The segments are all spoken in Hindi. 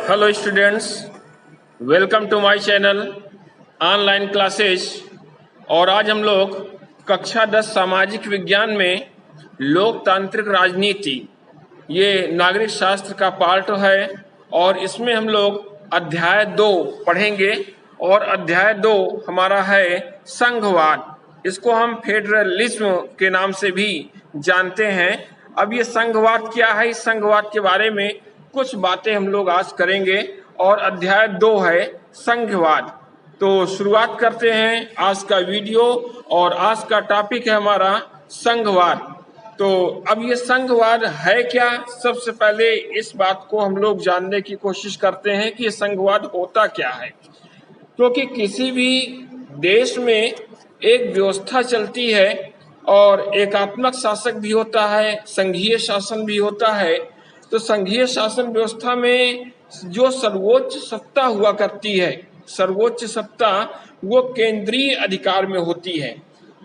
Hello students, welcome to my channel online classes. और आज हम लोग कक्षा 10 सामाजिक विज्ञान में लोकतांत्रिक राजनीति ये नागरिक शास्त्र का पार्ट है और इसमें हम लोग अध्याय 2 पढ़ेंगे। और अध्याय 2 हमारा है संघवाद। इसको हम फेडरलिज्म के नाम से भी जानते हैं। अब ये संघवाद क्या है, इस संघवाद के बारे में कुछ बातें हम लोग आज करेंगे और अध्याय 2 है संघवाद। तो शुरुआत करते हैं आज का वीडियो और आज का टॉपिक है हमारा संघवाद। तो अब ये संघवाद है क्या, सबसे पहले इस बात को हम लोग जानने की कोशिश करते हैं कि ये संघवाद होता क्या है। क्योंकि किसी भी देश में एक व्यवस्था चलती है और एकात्मक शासक भी होता है, संघीय शासन भी होता है। तो संघीय शासन व्यवस्था में जो सर्वोच्च सत्ता हुआ करती है, सर्वोच्च सत्ता वो केंद्रीय अधिकार में होती है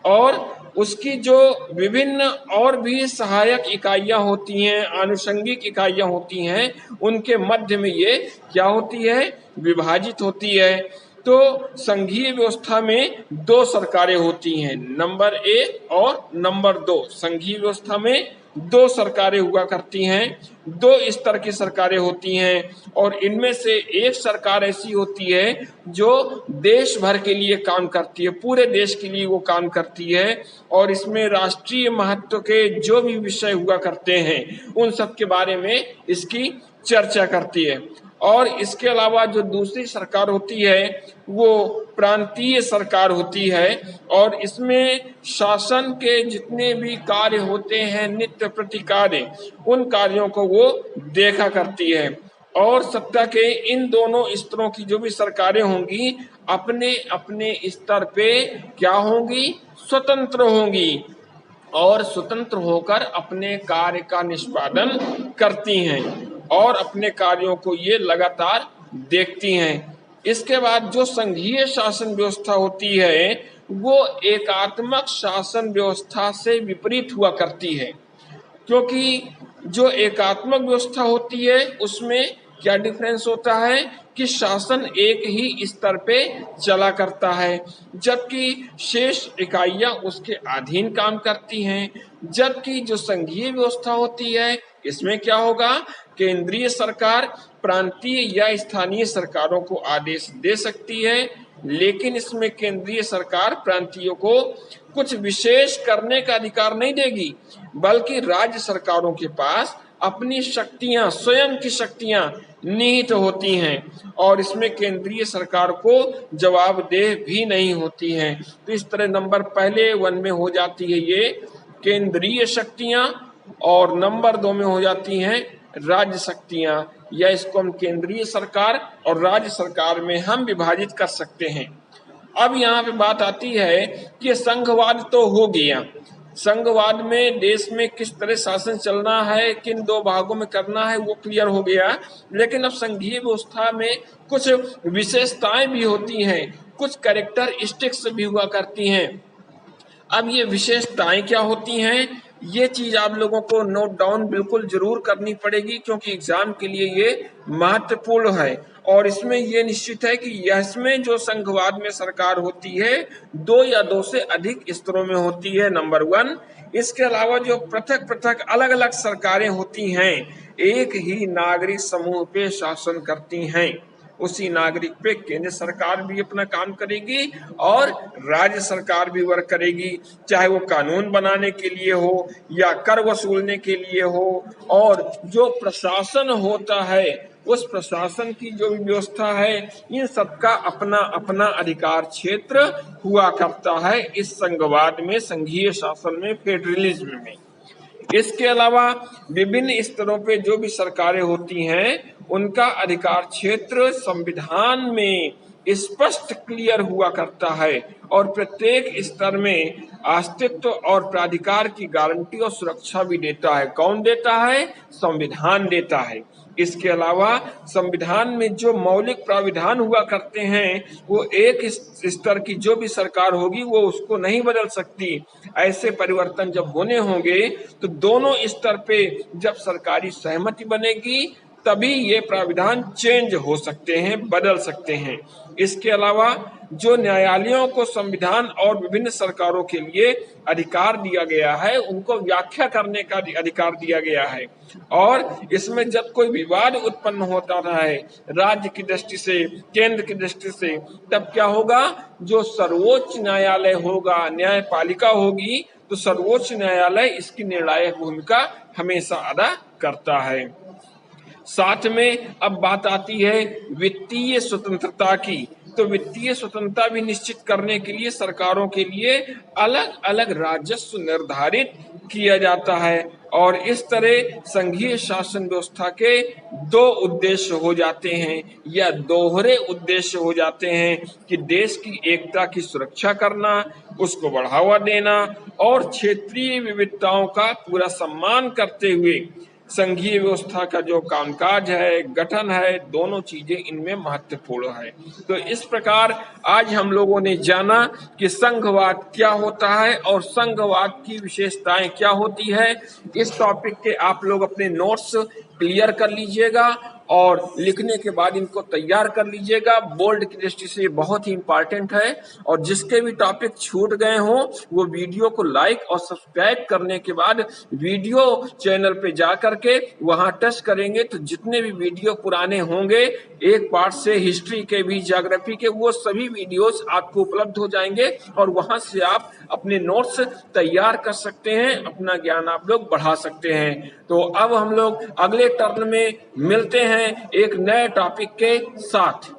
और उसकी जो विभिन्न और भी सहायक इकाइयां होती हैं, आनुषंगिक इकाइयां होती हैं, उनके मध्य में ये क्या होती है, विभाजित होती है। तो संघीय व्यवस्था में 2 सरकारें होती हैं, नंबर 1 और नंबर 2। संघीय व्यवस्था में 2 सरकारें हुआ करती हैं, 2 स्तर की सरकारें होती हैं और इनमें से एक सरकार ऐसी होती है जो देश भर के लिए काम करती है, पूरे देश के लिए वो काम करती है और इसमें राष्ट्रीय महत्व के जो भी विषय हुआ करते हैं उन सब के बारे में इसकी चर्चा करती है। और इसके अलावा जो दूसरी सरकार होती है वो प्रांतीय सरकार होती है और इसमें शासन के जितने भी कार्य होते हैं, नित्य प्रति कार्य, उन कार्यों को वो देखा करती है। और सत्ता के इन दोनों स्तरों की जो भी सरकारें होंगी अपने अपने स्तर पे क्या होंगी, स्वतंत्र होंगी और स्वतंत्र होकर अपने कार्य का निष्पादन करती हैं और अपने कार्यों को ये लगातार देखती हैं। इसके बाद जो संघीय शासन व्यवस्था होती है वो एकात्मक शासन व्यवस्था से विपरीत हुआ करती है। क्योंकि जो एकात्मक व्यवस्था होती है उसमें क्या डिफरेंस होता है कि शासन एक ही स्तर पे चला करता है, जबकि शेष इकाइयां उसके अधीन काम करती हैं। जबकि जो संघीय व्यवस्था होती है इसमें क्या होगा, केंद्रीय सरकार प्रांतीय या स्थानीय सरकारों को आदेश दे सकती है, लेकिन इसमें केंद्रीय सरकार प्रांतीयों को कुछ विशेष करने का अधिकार नहीं देगी, बल्कि राज्य सरकारों के पास अपनी शक्तियां, स्वयं की शक्तियां निहित होती हैं और इसमें केंद्रीय सरकार को जवाबदेह भी नहीं होती हैं। तो इस तरह नंबर पहले 1 में हो जाती है ये केंद्रीय शक्तियां और नंबर 2 में हो जाती हैं राज्य शक्तियां, या इसको हम केंद्रीय सरकार और राज्य सरकार में हम विभाजित कर सकते हैं। अब यहाँ पे बात आती है कि संघवाद तो हो गया, संघवाद में देश में किस तरह शासन चलना है, किन 2 भागों में करना है वो क्लियर हो गया। लेकिन अब संघीय व्यवस्था में कुछ विशेषताएं भी होती हैं, कुछ कैरेक्टरिस्टिक्स भी हुआ करती हैं। अब ये विशेषताएं क्या होती हैं, ये चीज आप लोगों को नोट डाउन बिल्कुल जरूर करनी पड़ेगी, क्योंकि एग्जाम के लिए ये महत्वपूर्ण है। और इसमें ये निश्चित है कि इसमें जो संघवाद में सरकार होती है 2 या 2 से अधिक स्तरों में होती है, नंबर 1। इसके अलावा जो पृथक पृथक अलग अलग सरकारें होती हैं एक ही नागरिक समूह पे शासन करती हैं, उसी नागरिक पे केंद्र सरकार भी अपना काम करेगी और राज्य सरकार भी वर्क करेगी, चाहे वो कानून बनाने के लिए हो या कर वसूलने के लिए हो। और जो प्रशासन होता है उस प्रशासन की जो भी व्यवस्था है, इन सबका अपना अपना अधिकार क्षेत्र हुआ करता है इस संघवाद में, संघीय शासन में, फेडरलिज्म में। इसके अलावा विभिन्न स्तरों पे जो भी सरकारें होती हैं उनका अधिकार क्षेत्र संविधान में स्पष्ट क्लियर हुआ करता है और प्रत्येक स्तर में अस्तित्व और प्राधिकार की गारंटी और सुरक्षा भी देता है। कौन देता है? संविधान देता है। इसके अलावा संविधान में जो मौलिक प्राविधान हुआ करते हैं वो एक स्तर की जो भी सरकार होगी वो उसको नहीं बदल सकती। ऐसे परिवर्तन जब होने होंगे तो दोनों स्तर पे जब सरकारी सहमति बनेगी तभी ये प्राविधान चेंज हो सकते हैं, बदल सकते हैं। इसके अलावा जो न्यायालयों को संविधान और विभिन्न सरकारों के लिए अधिकार दिया गया है, उनको व्याख्या करने का अधिकार दिया गया है। और इसमें जब कोई विवाद उत्पन्न होता है राज्य की दृष्टि से, केंद्र की दृष्टि से, तब क्या होगा, जो सर्वोच्च न्यायालय होगा, न्यायपालिका होगी, तो सर्वोच्च न्यायालय इसकी निर्णायक भूमिका हमेशा अदा करता है। साथ में अब बात आती है वित्तीय स्वतंत्रता की। तो वित्तीय स्वतंत्रता भी निश्चित करने के लिए सरकारों के लिए अलग अलग राजस्व निर्धारित किया जाता है और इस तरह संघीय शासन व्यवस्था के दो उद्देश्य हो जाते हैं या दोहरे उद्देश्य हो जाते हैं कि देश की एकता की सुरक्षा करना, उसको बढ़ावा देना और क्षेत्रीय विविधताओं का पूरा सम्मान करते हुए संघीय व्यवस्था का जो कामकाज है, गठन है, दोनों चीजें इनमें महत्वपूर्ण है। तो इस प्रकार आज हम लोगों ने जाना कि संघवाद क्या होता है और संघवाद की विशेषताएं क्या होती है। इस टॉपिक के आप लोग अपने नोट्स क्लियर कर लीजिएगा और लिखने के बाद इनको तैयार कर लीजिएगा। बोर्ड की दृष्टि से ये बहुत ही इंपॉर्टेंट है और जिसके भी टॉपिक छूट गए हों वो वीडियो को लाइक और सब्सक्राइब करने के बाद वीडियो चैनल पे जा करके वहां टच करेंगे तो जितने भी वीडियो पुराने होंगे, एक पार्ट से हिस्ट्री के भी, ज्योग्राफी के, वो सभी वीडियोस आपको उपलब्ध हो जाएंगे और वहां से आप अपने नोट्स तैयार कर सकते हैं, अपना ज्ञान आप लोग बढ़ा सकते हैं। तो अब हम लोग अगले टर्न में मिलते हैं एक नए टॉपिक के साथ।